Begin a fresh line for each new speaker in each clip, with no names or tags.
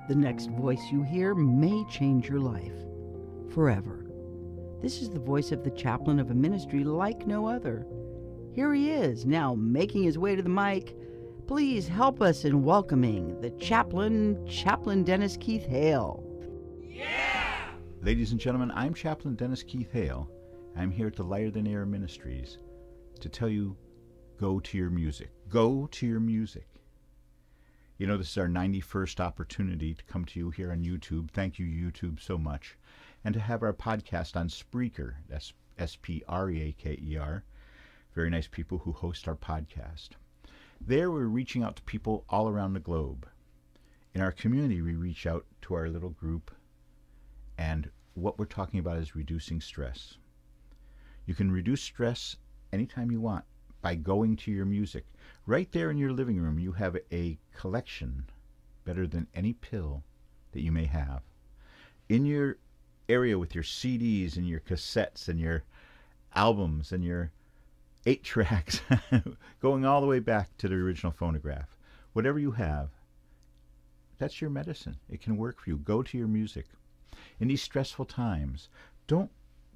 The next voice you hear may change your life forever. This is the voice of the chaplain of a ministry like no other. Here he is, now making his way to the mic. Please help us in welcoming the chaplain, Chaplain Dennis Keith Hale.
Yeah! Ladies and gentlemen, I'm Chaplain Dennis Keith Hale. I'm here at the Lighter Than Air Ministries to tell you, go to your music. Go to your music. You know, this is our 91st opportunity to come to you here on YouTube. Thank you, YouTube, so much. And to have our podcast on Spreaker. That's Spreaker. Very nice people who host our podcast. There we're reaching out to people all around the globe. In our community, we reach out to our little group, and what we're talking about is reducing stress. You can reduce stress anytime you want by going to your music. Right there in your living room, you have a collection better than any pill that you may have. In your area with your CDs and your cassettes and your albums and your 8 tracks, going all the way back to the original phonograph. Whatever you have, that's your medicine. It can work for you. Go to your music. In these stressful times, don't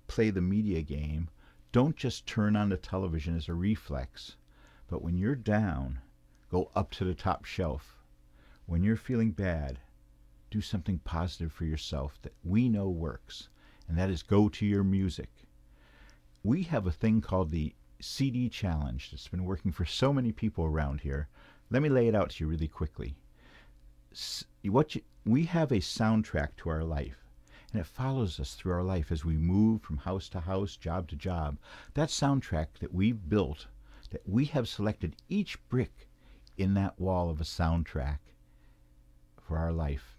play the media game. Don't just turn on the television as a reflex. But when you're down, go up to the top shelf. When you're feeling bad, do something positive for yourself that we know works, and that is go to your music. We have a thing called the CD Challenge that's been working for so many people around here. Let me lay it out to you really quickly. We have a soundtrack to our life, and it follows us through our life as we move from house to house, job to job. That soundtrack that we've built, that we have selected each brick in that wall of a soundtrack for our life.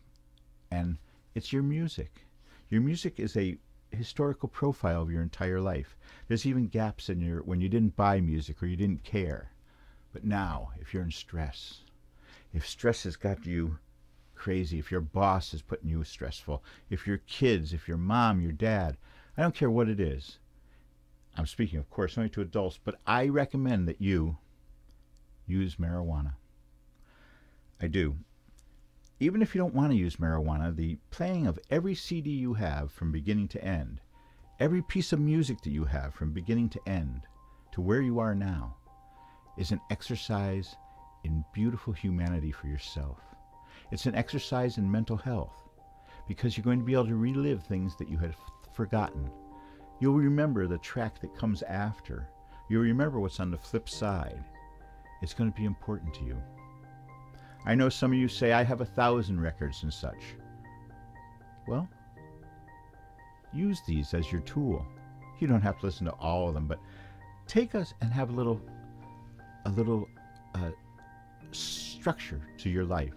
And it's your music. Your music is a historical profile of your entire life. There's even gaps in when you didn't buy music or you didn't care. But now, if you're in stress, if stress has got you crazy, if your boss is putting you stressful, if your kids, if your mom, your dad, I don't care what it is. I'm speaking, of course, only to adults, but I recommend that you use marijuana. I do. Even if you don't want to use marijuana, the playing of every CD you have from beginning to end, every piece of music that you have from beginning to end, to where you are now, is an exercise in beautiful humanity for yourself. It's an exercise in mental health, because you're going to be able to relive things that you had forgotten. You'll remember the track that comes after. You'll remember what's on the flip side. It's going to be important to you. I know some of you say, I have 1,000 records and such. Well, use these as your tool. You don't have to listen to all of them, but take us and have a little structure to your life.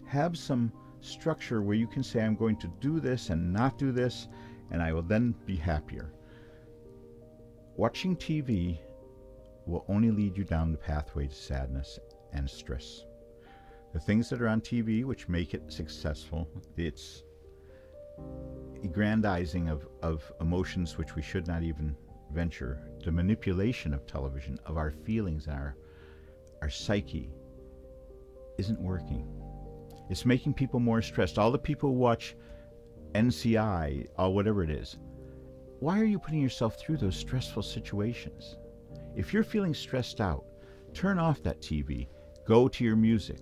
Have some structure where you can say, I'm going to do this and not do this, and I will then be happier. Watching TV will only lead you down the pathway to sadness and stress. The things that are on TV which make it successful, it's aggrandizing of emotions which we should not even venture, the manipulation of television, of our feelings and our psyche, isn't working. It's making people more stressed. All the people who watch NCI, or whatever it is, why are you putting yourself through those stressful situations? If you're feeling stressed out, turn off that TV. Go to your music.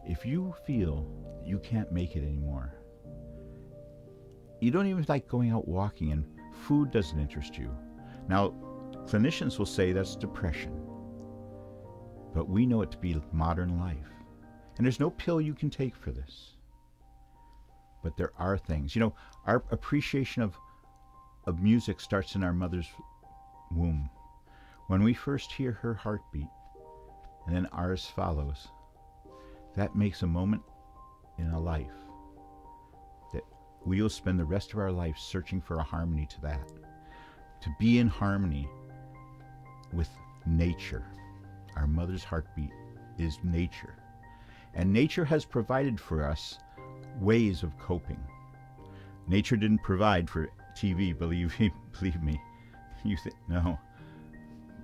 If you feel you can't make it anymore, you don't even like going out walking and food doesn't interest you. Now, clinicians will say that's depression, but we know it to be modern life. And there's no pill you can take for this. But there are things. You know, our appreciation of music starts in our mother's womb. When we first hear her heartbeat, and then ours follows, that makes a moment in a life that we'll spend the rest of our life searching for a harmony to that. To be in harmony with nature. Our mother's heartbeat is nature. And nature has provided for us ways of coping. Nature didn't provide for TV, believe me. You think, no.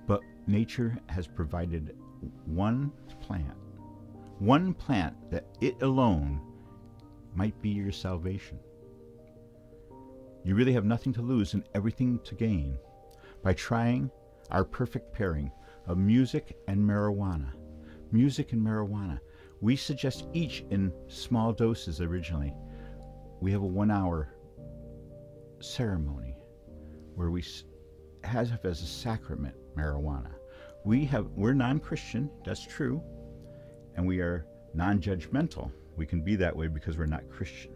But nature has provided one plant that it alone might be your salvation. You really have nothing to lose and everything to gain by trying our perfect pairing of music and marijuana. Music and marijuana. We suggest each in small doses originally. We have a 1-hour ceremony where we have as a sacrament marijuana. We're non-Christian, that's true, and we are non-judgmental. We can be that way because we're not Christian.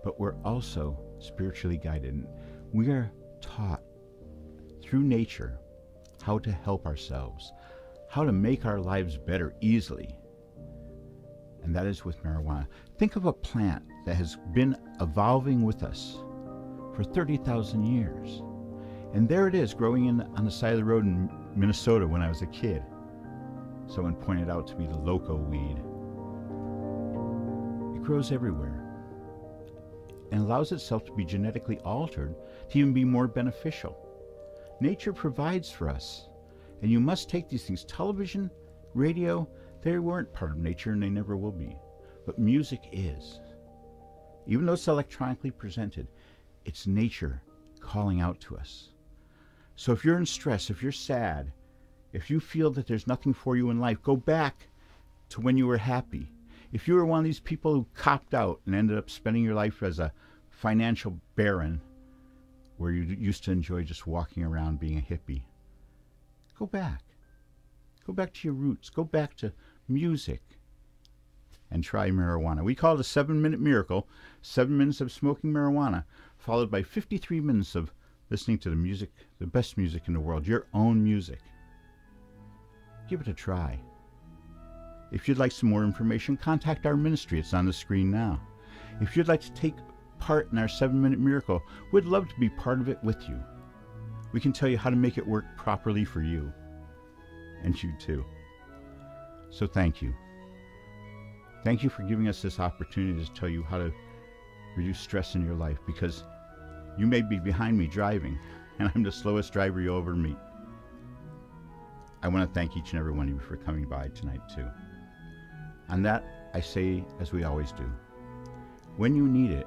But we're also spiritually guided. And we are taught through nature how to help ourselves, how to make our lives better easily. And that is with marijuana. Think of a plant that has been evolving with us for 30,000 years. And there it is, growing on the side of the road in Minnesota when I was a kid. Someone pointed out to me the loco weed. It grows everywhere and allows itself to be genetically altered to even be more beneficial. Nature provides for us, and you must take these things. Television, radio, they weren't part of nature and they never will be. But music is. Even though it's electronically presented, it's nature calling out to us. So if you're in stress, if you're sad, if you feel that there's nothing for you in life, go back to when you were happy. If you were one of these people who copped out and ended up spending your life as a financial baron, where you used to enjoy just walking around being a hippie, go back. Go back to your roots. Go back to music and try marijuana. We call it a 7-minute miracle. 7 minutes of smoking marijuana, followed by 53 minutes of listening to the music, the best music in the world, your own music. Give it a try. If you'd like some more information, contact our ministry. It's on the screen now. If you'd like to take part in our 7-minute miracle, we'd love to be part of it with you. We can tell you how to make it work properly for you, and you too. So thank you. Thank you for giving us this opportunity to tell you how to reduce stress in your life, because you may be behind me driving, and I'm the slowest driver you'll ever meet. I want to thank each and every one of you for coming by tonight too. On that, I say, as we always do, when you need it,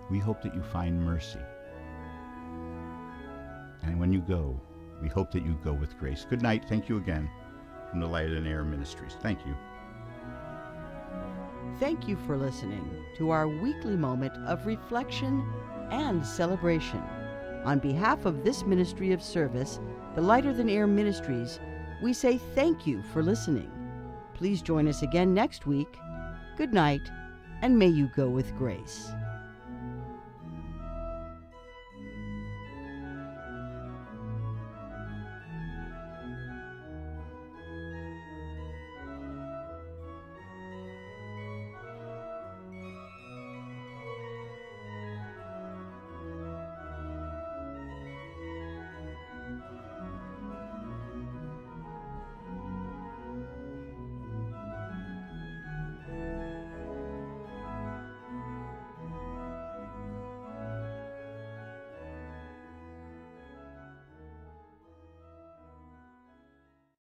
we hope that you find mercy. And when you go, we hope that you go with grace. Good night. Thank you again from the Light and Air Ministries. Thank you.
Thank you for listening to our weekly moment of reflection and celebration. On behalf of this ministry of service, the Lighter Than Air Ministries, we say thank you for listening. Please join us again next week. Good night, and may you go with grace.